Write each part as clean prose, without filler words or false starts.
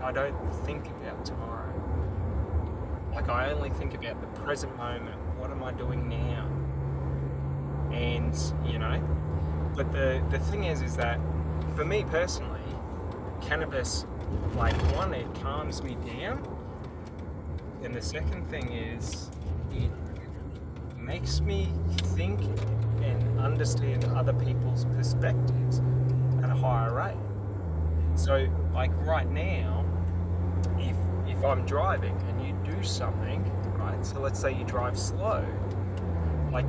Like, I don't think about tomorrow. Like, I only think about the present moment. What am I doing now? And, but the thing is that for me personally, cannabis, like, one, it calms me down. And the second thing is it makes me think and understand other people's perspectives at a higher rate. So, like, right now, if I'm driving and you do something, right, so let's say you drive slow, like,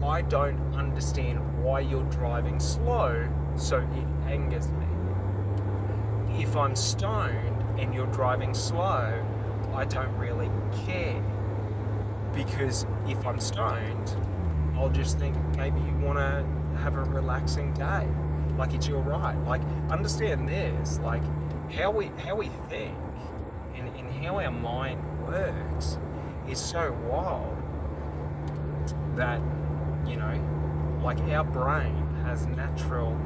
I don't understand why you're driving slow, so it angers me. If I'm stoned and you're driving slow, I don't really care, because if I'm stoned, I'll just think maybe you want to have a relaxing day. Like, it's your right. Like, understand this, like, how we think and how our mind works is so wild that, like, our brain has natural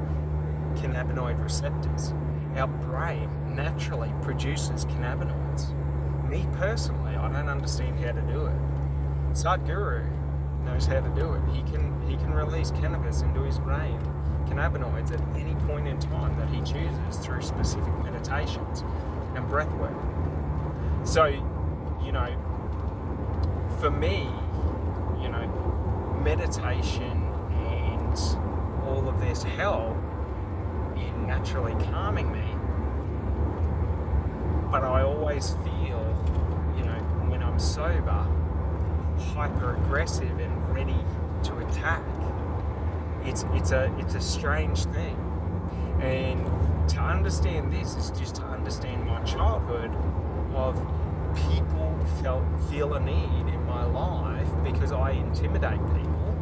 cannabinoid receptors. Our brain naturally produces cannabinoids. Me personally, I don't understand how to do it. Sadhguru knows how to do it. He can release cannabis into his brain, cannabinoids, at any point in time that he chooses through specific meditations and breath work. So, for me, meditation and all of this help in naturally calming me. But I always feel, when I'm sober, hyper aggressive and ready to attack. It's a strange thing. And to understand this is just to understand my childhood of people feel a need in my life because I intimidate people.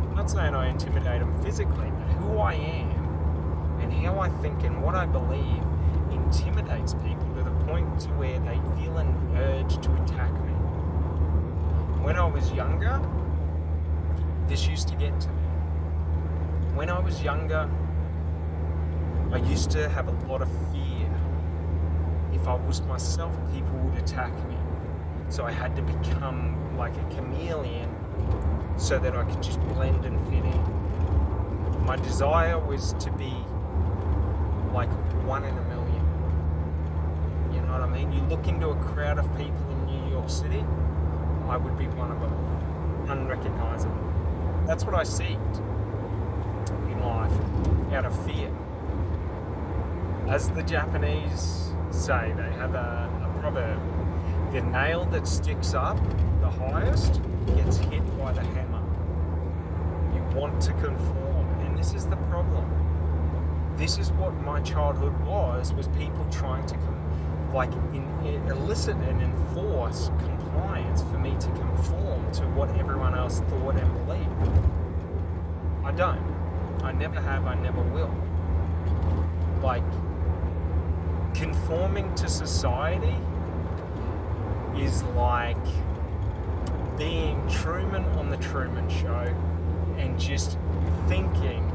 I'm not saying I intimidate them physically, but who I am and how I think and what I believe intimidates people to the point to where they feel an urge to attack me. When I was younger, this used to get to me. When I was younger, I used to have a lot of fear. If I was myself, people would attack me. So I had to become like a chameleon so that I could just blend and fit in. My desire was to be like one in a million. You know what I mean? You look into a crowd of people in New York City, I would be one of them, unrecognizable. That's what I seeked in life, out of fear. As the Japanese say, they have a proverb: the nail that sticks up the highest gets hit by the hammer. You want to conform, and this is the problem. This is what my childhood was people trying to elicit and enforce compliance for me to conform to what everyone else thought and believed. I don't. I never have, I never will. Like, conforming to society is like being Truman on the Truman Show and just thinking,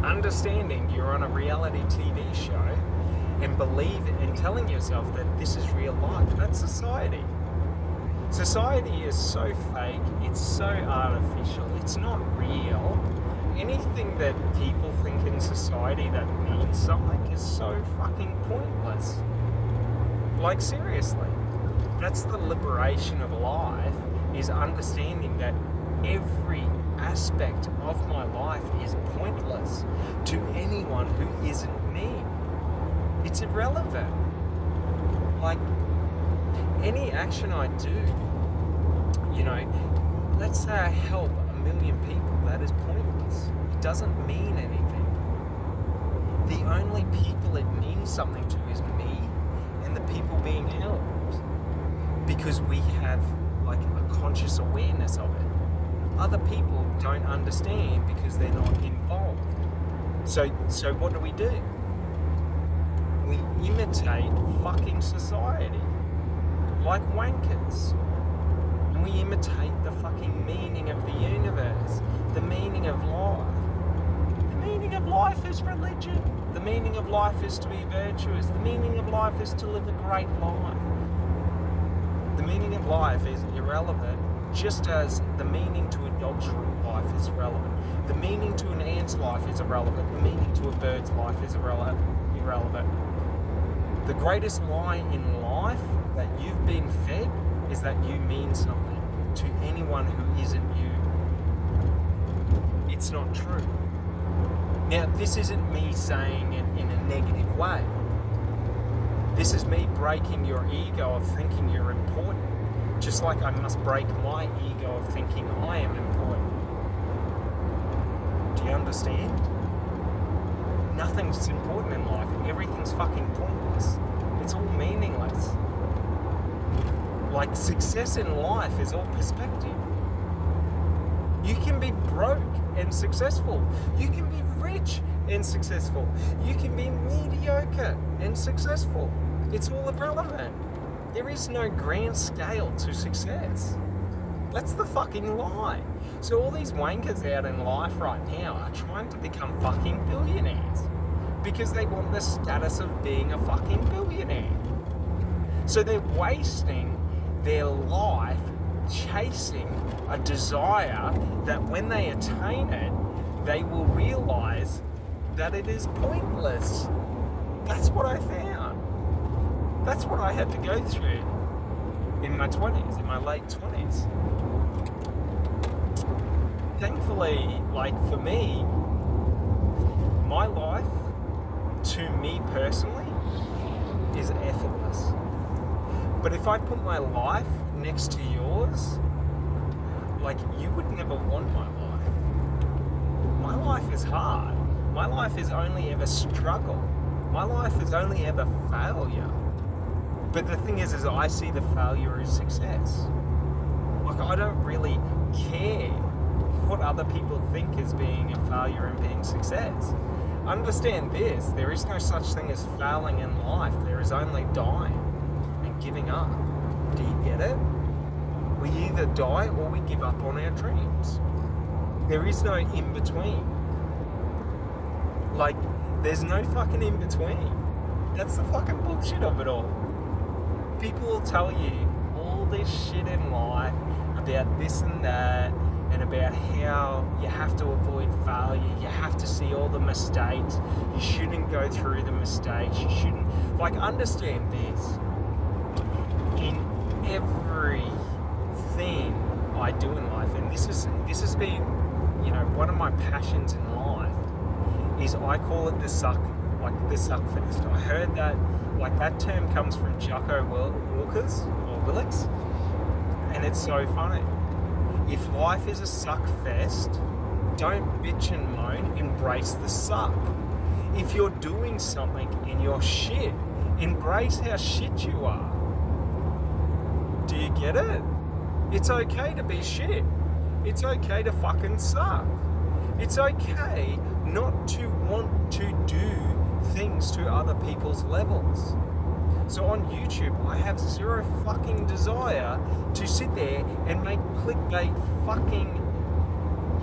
understanding you're on a reality TV show and believing and telling yourself that this is real life. That's society. Society is so fake, it's so artificial, it's not real. Anything that people think in society that means something is so fucking pointless. Like, seriously. That's the liberation of life, is understanding that every aspect of my life is pointless to anyone who isn't me. It's irrelevant. Like, any action I do, let's say I help 1 million people, that is pointless. It doesn't mean anything. The only people it means something to is me and the people being helped, because we have like a conscious awareness of it. Other people don't understand because they're not involved. So what do? We imitate fucking society like wankers. And we imitate the fucking meaning of the universe, the meaning of life, the meaning of life is religion. The meaning of life is to be virtuous. The meaning of life is to live a great life. The meaning of life is irrelevant, just as the meaning to a dog's life is irrelevant. The meaning to an ant's life is irrelevant. The meaning to a bird's life is irrelevant. The greatest lie in life that you've been fed is that you mean something to anyone who isn't you. It's not true. Now, this isn't me saying it in a negative way. This is me breaking your ego of thinking you're important, just like I must break my ego of thinking I am important. Do you understand? Nothing's important in life. Everything's fucking pointless. It's all meaningless. Like, success in life is all perspective. You can be broke and successful. You can be rich and successful. You can be mediocre and successful. It's all irrelevant. There is no grand scale to success. That's the fucking lie. So all these wankers out in life right now are trying to become fucking billionaires because they want the status of being a fucking billionaire. So they're wasting their life chasing a desire that when they attain it, they will realize that it is pointless. That's what I found. That's what I had to go through in my 20s, in my late 20s. Thankfully, like for me, my life, to me personally, is effortless. But if I put my life next to yours, like, you would never want my life. My life is hard. My life is only ever struggle. My life is only ever failure. But the thing is I see the failure as success. Like, I don't really care what other people think is being a failure and being success. Understand this, there is no such thing as failing in life. There is only dying and giving up. Do you get it? We either die or we give up on our dreams. There is no in between. Like, there's no fucking in between. That's the fucking bullshit of it all. People will tell you all this shit in life about this and that, and about how you have to avoid failure, you have to see all the mistakes, you shouldn't go through the mistakes, you shouldn't, like, understand this. In everything I do in life, and this has been, you know, one of my passions in life, is I call it the suck fest. I heard that, like, that term comes from Jocko Willix, and it's so funny. If life is a suck fest, don't bitch and moan, embrace the suck. If you're doing something and you're shit, embrace how shit you are. Do you get it? It's okay to be shit. It's okay to fucking suck. It's okay not to want to do things to other people's levels. So on YouTube, I have zero fucking desire to sit there and make clickbait fucking,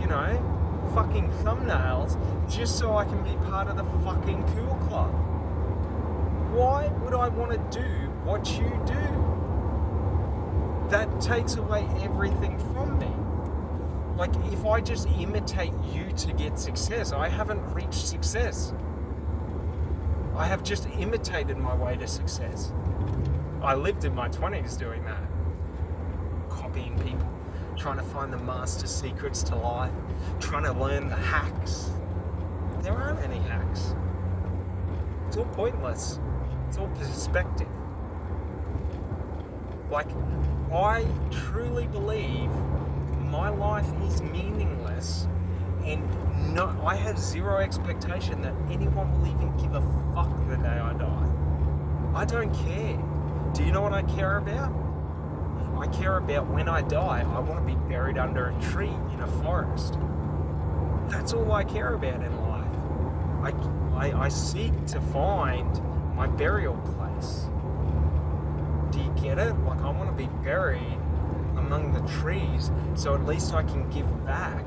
you know, fucking thumbnails just so I can be part of the fucking cool club. Why would I want to do what you do? That takes away everything from me. Like, if I just imitate you to get success, I haven't reached success. I have just imitated my way to success. I lived in my 20s doing that. Copying people, trying to find the master secrets to life, trying to learn the hacks. There aren't any hacks. It's all pointless. It's all perspective. Like, I truly believe my life is meaningless, and I have zero expectation that anyone will even give a fuck the day I die. I don't care. Do you know what I care about? I care about when I die, I want to be buried under a tree in a forest. That's all I care about in life. I seek to find my burial place. Do you get it? Like, I want to be buried among the trees so at least I can give back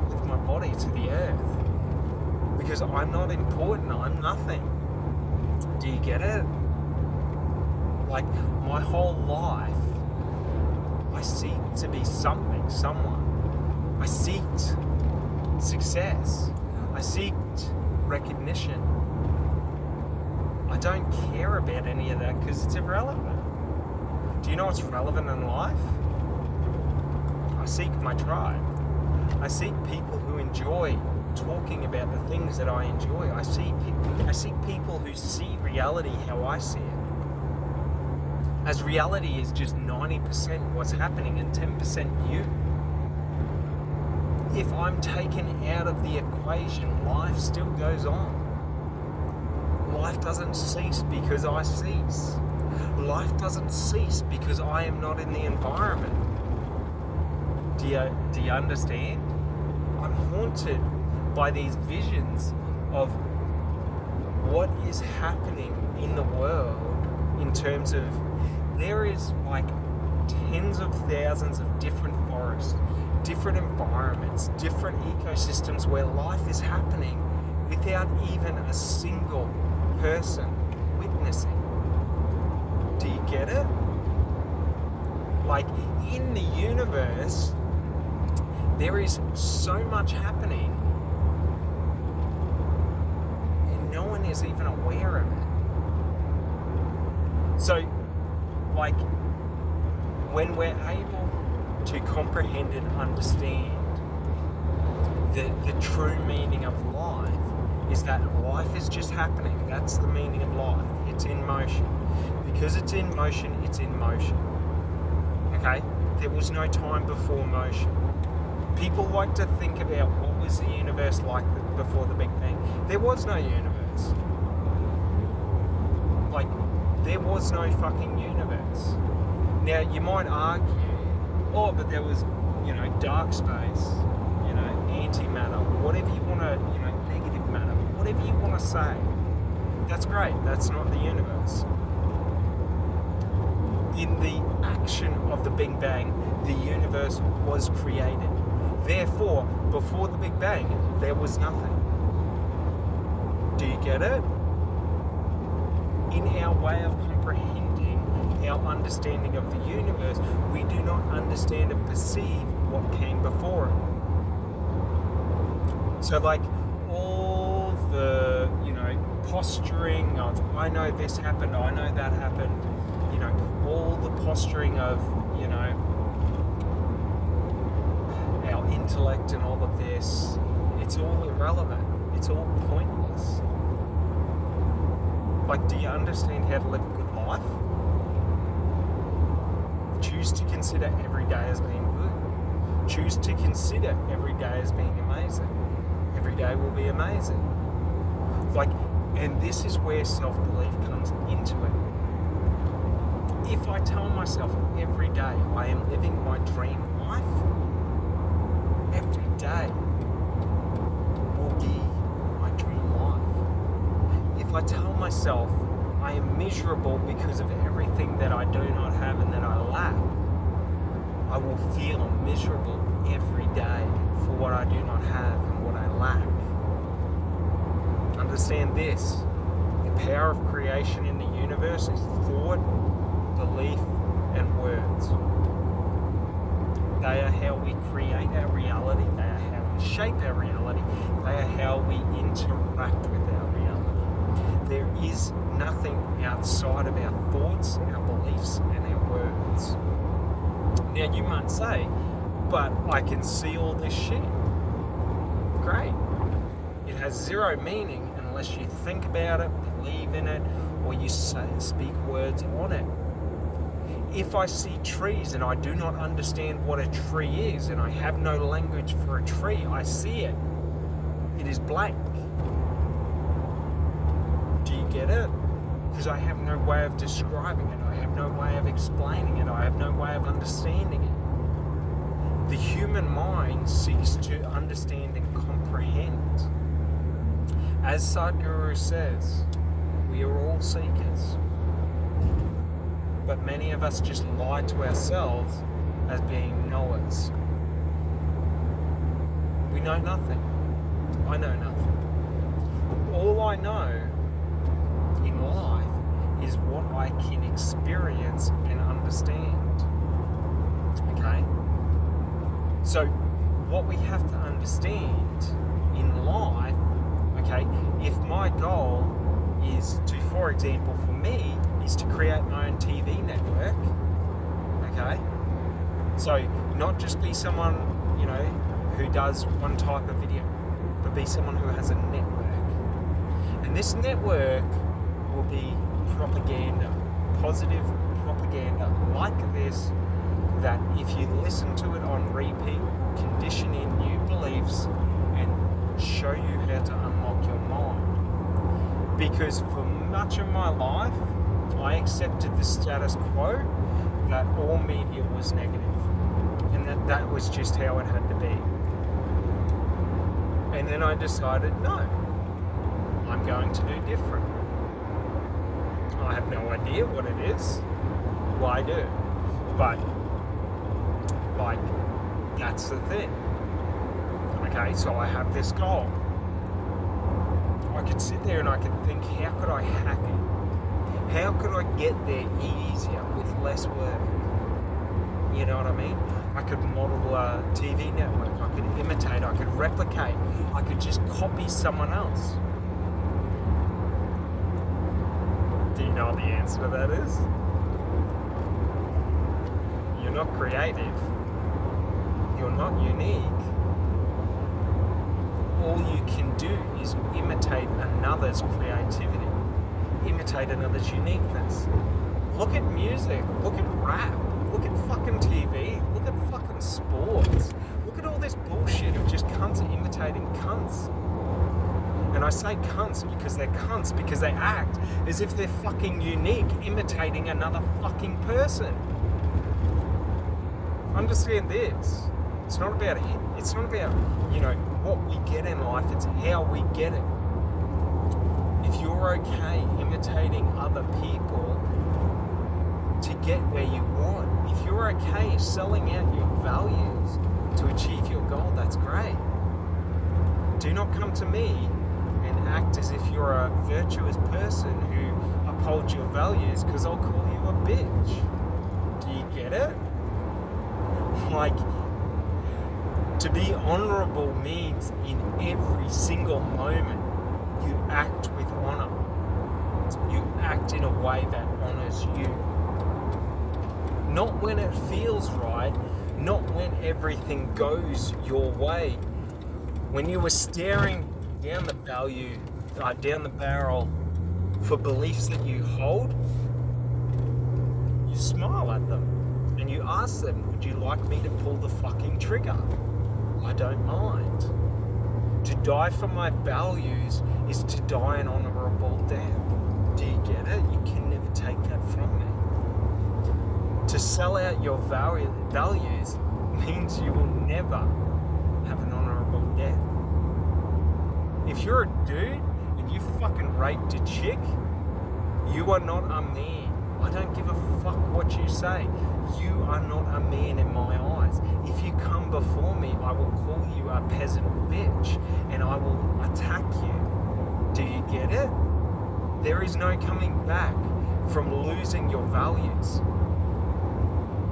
with my body to the earth. because I'm not important. I'm nothing. Do you get it? Like, my whole life, I seek to be something, someone. I seeked success. I seeked recognition. I don't care about any of that because it's irrelevant. Do you know what's relevant in life? I seek my tribe. I seek people who enjoy talking about the things that I enjoy. I seek people who see reality how I see it. As reality is just 90% what's happening and 10% you. If I'm taken out of the equation, life still goes on. Life doesn't cease because I cease. Life doesn't cease because I am not in the environment. Do you understand? I'm haunted by these visions of what is happening in the world in terms of there is like tens of thousands of different forests, different environments, different ecosystems where life is happening without even a single person witnessing. Do you get it? Like, in the universe, there is so much happening and no one is even aware of it. So, like, when we're able to comprehend and understand the true meaning of life is that life is just happening. That's the meaning of life. It's in motion. Because it's in motion, it's in motion. Okay? There was no time before motion. People like to think about what was the universe like before the Big Bang. There was no universe. Like, there was no fucking universe. Now, you might argue, oh, but there was, dark space, antimatter, whatever you want to, negative matter, whatever you want to say. That's great. That's not the universe. In the action of the Big Bang, the universe was created. Therefore, before the Big Bang, there was nothing. Do you get it? In our way of comprehending our understanding of the universe, we do not understand and perceive what came before it. So, like, all the, posturing of, I know this happened, I know that happened, all the posturing of, our intellect and all of this, it's all irrelevant. It's all pointless. Like, do you understand how to live a good life? Choose to consider every day as being good. Choose to consider every day as being amazing. Every day will be amazing. Like, and this is where self-belief comes into it. If I tell myself every day I am living my dream life, every day will be my dream life. If I tell myself I am miserable because of everything that I do not have and that I lack, I will feel miserable every day for what I do not have and what I lack. Understand this, the power of creation in the universe is thought, belief, and words. They are how we create our reality, they are how we shape our reality, they are how we interact with our reality. There is nothing outside of our thoughts, our beliefs, and our words. Now you might say, but I can see all this shit. Great. It has zero meaning unless you think about it, believe in it, or you speak words on it. If I see trees and I do not understand what a tree is and I have no language for a tree, I see it. It is blank. Do you get it? Because I have no way of describing it. I have no way of explaining it. I have no way of understanding it. The human mind seeks to understand and comprehend. As Sadhguru says, we are all seekers. But many of us just lie to ourselves as being knowers. We know nothing. I know nothing. all I know in life is what I can experience and understand. Okay? So what we have to understand in life, okay, if my goal is to, for example, for me, is to create my own TV network, okay? So not just be someone, who does one type of video, but be someone who has a network. And this network will be propaganda, positive propaganda like this, that if you listen to it on repeat, condition in new beliefs and show you how to unlock your mind. Because for much of my life, I accepted the status quo that all media was negative, and that was just how it had to be. And then I decided, no, I'm going to do different. I have no idea what it is. Well, I do. But, that's the thing. Okay, so I have this goal. I could sit there and I could think, how could I hack it? How could I get there easier with less work? You know what I mean? I could model a TV network, I could imitate, I could replicate, I could just copy someone else. Do you know what the answer to that is? You're not creative. You're not unique. All you can do is imitate another's creativity, imitate another's uniqueness. Look at music, look at rap, look at fucking TV, look at fucking sports. Look at all this bullshit of just cunts imitating cunts. And I say cunts because they're cunts, because they act as if they're fucking unique, imitating another fucking person. Understand this. It's not about what we get in life, it's how we get it. If you're okay imitating other people to get where you want, if you're okay selling out your values to achieve your goal, that's great. Do not come to me and act as if you're a virtuous person who upholds your values, because I'll call you a bitch. Do you get it? To be honourable means in every single moment you act with honour. You act in a way that honours you. Not when it feels right, not when everything goes your way. When you were staring down down the barrel for beliefs that you hold, you smile at them and you ask them, would you like me to pull the fucking trigger? I don't mind. To die for my values is to die an honourable death. Do you get it? You can never take that from me. To sell out your values means you will never have an honourable death. If you're a dude and you fucking raped a chick, you are not a man. I don't give a fuck what you say. You are not a man in my eyes. If you come before me, I will call you a peasant bitch and I will attack you. Do you get it? There is no coming back from losing your values.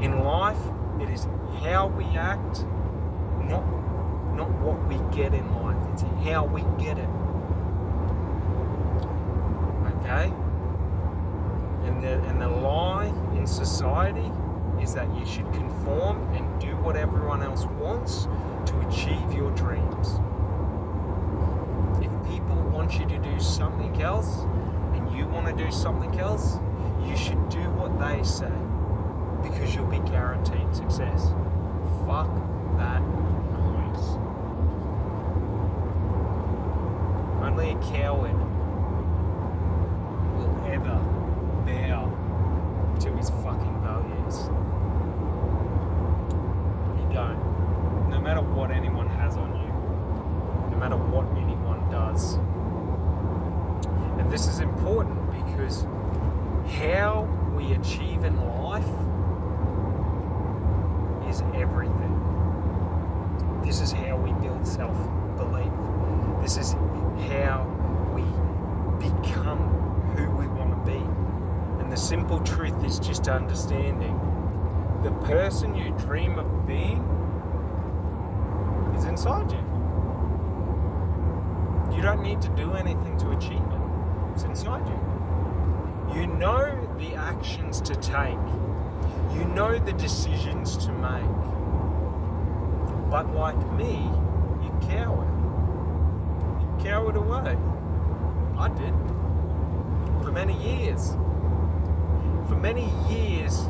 In life, it is how we act, not what we get in life. It's how we get it. Okay? And the lie in society is that you should conform and do what everyone else wants to achieve your dreams. If people want you to do something else and you want to do something else, you should do what they say, because you'll be guaranteed success. Fuck that noise. Only a coward will ever bow to his fucking values. You don't. No matter what anyone has on you. No matter what anyone does. And this is important because how we achieve in life is everything. This is how we build self-belief. This is how we become who we want to be. And the simple truth is just understanding the person you dream of being is inside you. You don't need to do anything to achieve it. It's inside you. You know the actions to take. You know the decisions to make. But like me, you cower. You cowered away. I did. For many years. For many years,